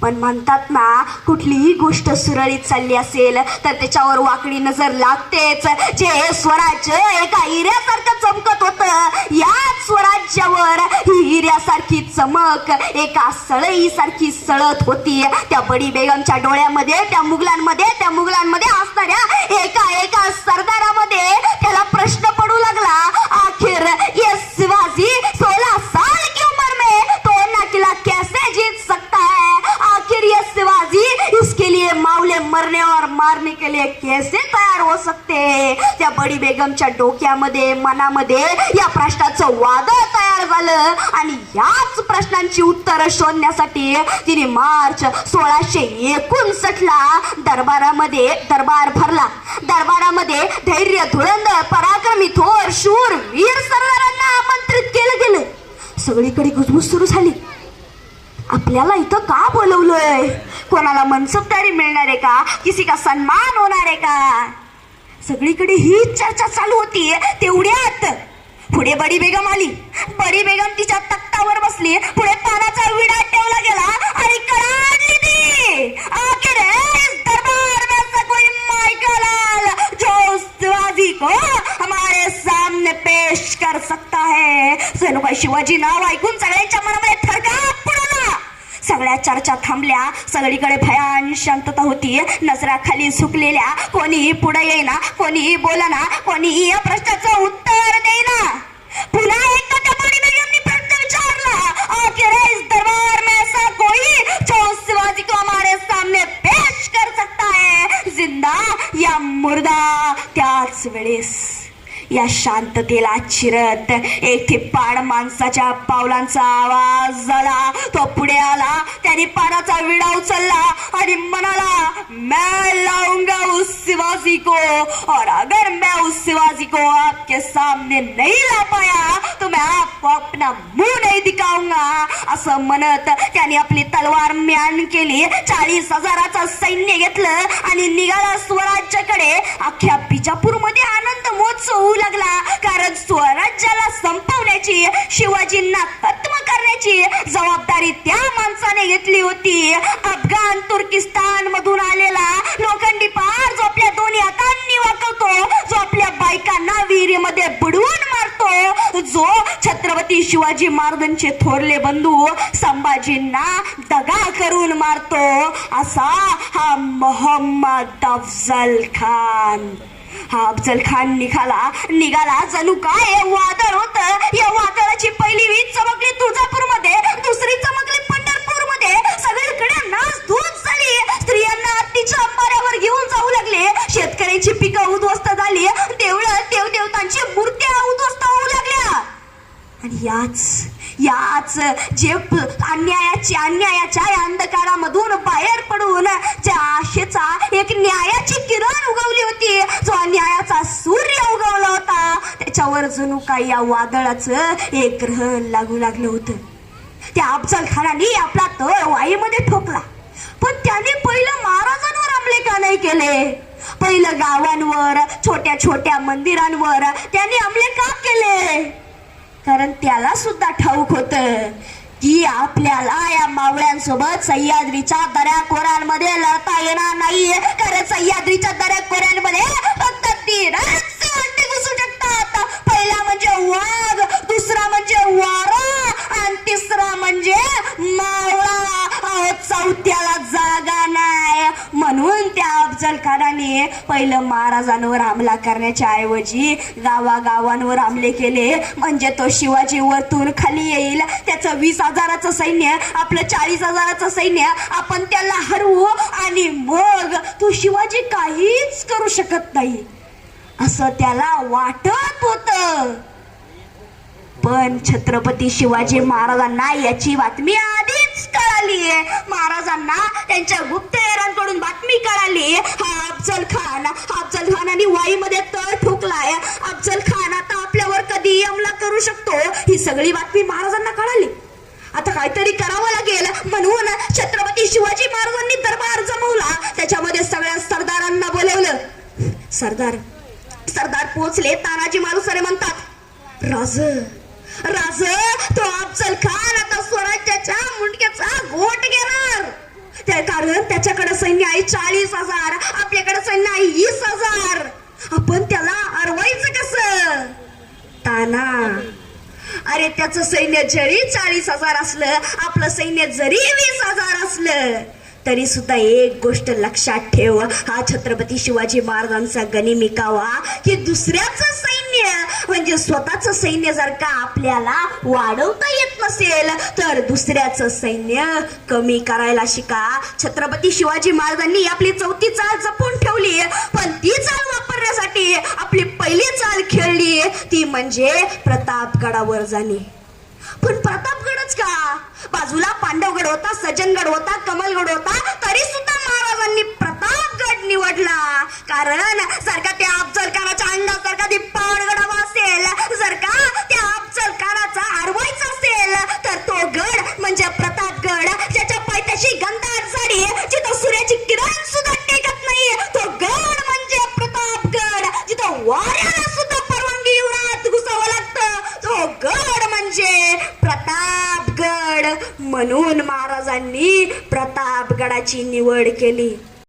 पण म्हणतात ना, कुठलीही गोष्ट सुरळीत चालली असेल तर त्याच्यावर वाकडी नजर लागतेच. जे स्वराज्य एका हिऱ्यासारखं चमकत होतं, याच स्वराज्यावर ही हिऱ्यासारखी चमक एका सळईसारखी सळत होती. त्या बडी बेगमच्या डोळ्यामध्ये, त्या मुघलांमध्ये असणाऱ्या एका सरदारामध्ये त्याला प्रश्न पडू लागला, आखिर ये शिवाजी 16 साल की उम्र में तो ना किला कैसे जीत सकता है? आखिर ये शिवाजी इसके लिए मावले मरने और मारने के लिए कैसे तयार हो सकते? त्या बडी बेगमच्या डोक्यामध्ये, मनामध्ये या प्रश्नाचं वादळ तयार झालं आणि याच प्रश्नांची उत्तरं शोधण्यासाठी तिने मार्च 1659ला दरबार भरला. दरबारामध्ये धैर्य, धुरंधर, पराक्रमी, थोर, शूर, वीर सरदारांना आमंत्रित केलं गेलं. सगळीकडे गुजबुज सुरू झाली. आपल्याला इथं का बोलवलंय? कोणाला मनसबदारी मिळणार आहे का? किसी का सन्मान होणार आहे का? सगळीकडे ही चर्चा चालू होती. तेवढ्यात पुढे बडी बेगम आली. बडी बेगम तिच्या तख्तावर बसली. पुढे पानाचा विडा ठेवला गेला आणि कडाडली ती, आखिर इस दरबार में से कोई माइकलाल जो शिवाजी को हमारे सामने पेश कर सकता है? सनुबाई शिवाजी नाव ऐकून सगळ्यांच्या मनामध्ये थरकाप पडला. सगळ्या चर्चा थांबल्या. सगळीकडे भयान शांतता होती. नजराखाली झुकलेल्या, कोणीही पुढे येईना, कोणीही बोलना, कोणीही या प्रश्नाचं उत्तर देईना. पुन्हा एकदा त्या बडी बेगमनी प्रश्न विचारला, आखिर इस दरबार में ऐसा कोई जो शिवाजी को हमारे सामने पेश कर सकता है, जिंदा या मुर्दा? त्याच वेळेस या शांततेला चिरत एक थिप्पाड माणसाच्या पावलांचा आवाज झाला. तो पुढे आला. त्याने पानाचा विडा उचलला आणि म्हणाला, मैं लाऊंगा उस शिवाजी को, और अगर मैं उस शिवाजी को आपके सामने नहीं ला पाया तो मैं आपको अपना मुंह नहीं दिखाऊंगा. असं म्हणत त्याने आपली तलवार म्यान केली. 40,000चं सैन्य घेतलं आणि निघाला स्वराज्याकडे. अख्ख्या बिजापूरमध्ये आनंद महोत्सव लागला. कारण स्वराज्याला संपवण्याची, शिवाजींना खत्म करण्याची जबाबदारी त्या माणसाने घेतली होती. अफगाण, तुर्किस्तान मधून आलेला लोखंडी पहाड जो आपल्या दोन्ही हातांनी वाकवतो, जो आपल्या बायकांना विहिरीमध्ये बुडवून मारतो, जो छत्रपती शिवाजी महाराजांचे थोरले बंधू संभाजींना दगा करून मारतो, असा हा मोहम्मद अफजल खान. हा अफजल खान निघाला जणू काय वादळ होतं. या वादळाची पहिली वीज चमकली तुळजापूरमध्ये, दुसरी चमकली पंढरपूरमध्ये. सगळीकडे नाच धूस झाली. स्त्रियांना हत्तीच्या अंबाऱ्यावर घेऊन जाऊ लागले. शेतकऱ्यांची पिकं उद्ध्वस्त झाली. देवदेवतांची मूर्त्या उद्ध्वस्त होऊ लागल्या. आणि याच जे अन्यायाच्या अंधकारामधून बाहेर पडून त्या आशेचा एक न्यायाची किरण उगवली होती. जो अन्यायाचा सूर्य उगवला होता, त्याच्यावर जणू काही या वादळाचं एक ग्रहण लागू लागलं होतं. त्या अफजल खानाने आपला तळ वाईमध्ये ठोकला. पण त्याने पहिलं महाराजांवर हमले का नाही केले? पहिलं गावांवर, छोट्या छोट्या मंदिरांवर त्याने हमले का केले? कारण त्याला सुद्धा ठाऊक होतं की आपल्याला या मावळ्यांसोबत सह्याद्रीच्या दऱ्याखोऱ्यांमध्ये लढता येणार नाही. कारण सह्याद्रीच्या दऱ्याखोऱ्यांमध्ये फक्त 3 गोष्टी घुसू शकतात. पहिला म्हणजे वाघ, दुसरा म्हणजे वारा आणि तिसरा म्हणजे मावळा. चौथ्याला जागा नाही. म्हणून त्या अफजल खानाने पहिलं महाराजांवर हमला करण्याच्या ऐवजी गावागावांवर हमले केले. म्हणजे तो शिवाजी वरतून खाली येईल, त्याचं 20,000चं सैन्य, आपलं 40,000चं सैन्य, आपण त्याला हरवू आणि मग तो शिवाजी काहीच करू शकत नाही असं त्याला वाटत होतं. पण छत्रपती शिवाजी महाराजांना याची बातमी आधीच कळाली. महाराजांना त्यांच्या गुप्तहेरांकडून बातमी कळाली. हा अफजल खानाने वाईमध्ये तळ ठोकलाय. अफजल खान आता आपल्यावर कधी हमला करू शकतो, ही सगळी बातमी महाराजांना कळाली. आता काहीतरी करावं लागेल. म्हणून छत्रपती शिवाजी महाराजांनी दरबार जमवला. त्याच्यामध्ये सगळ्या सरदारांना बोलवलं. सरदार पोचले. तानाजी मालुसरे म्हणतात, राज तो अफजल खान आता स्वराज्याच्या मुंडक्याचा घोट घेणार. कारण त्याच्याकडे सैन्य आहे 40,000, आपल्याकडे सैन्य आहे 20,000. आपण त्याला अडवायचं कसं? ताना. अरे त्याचं सैन्य जरी 40,000 असलं, आपलं सैन्य जरी 20,000 असलं, तरी सुद्धा एक गोष्ट लक्षात ठेव, हा छत्रपती शिवाजी महाराजांचा गनिमी कावा की दुसऱ्याचं सैन्य म्हणजे स्वतःचं सैन्य जर का आपल्याला वाढवता येत नसेल, तर दुसऱ्याचं सैन्य कमी करायला शिका. छत्रपती शिवाजी महाराजांनी आपली चौथी चाल जपून ठेवली, पण ती चाल वापरण्यासाठी आपली पहिली चाल खेळली, ती म्हणजे प्रतापगडावर जाणे. पण प्रतापगडच का? बाजूला पांडवगड होता, सज्जनगड होता, कमलगड होता, तरी सुद्धा महाराजांनी प्रतापगड निवडला. कारण जर का त्या अफजलखानाच्या अंगासारखा ती पावनगडावा असेल, जर का त्या अफजलखानाचा हरवायचा असेल, तर तो गड म्हणजे प्रतापगड, ज्याच्या पायथ्याशी गंधार झाडी, जिथं सूर्याची किरण सुद्धा टेकत नाही, तो गड म्हणजे प्रतापगड. जिथं वाऱ्याला सुद्धा परवानगी घेऊन घुसावं लागतं, तो गड म्हणजे प्रतापगड. म्हणून महाराजांनी प्रतापगडाची निवड केली.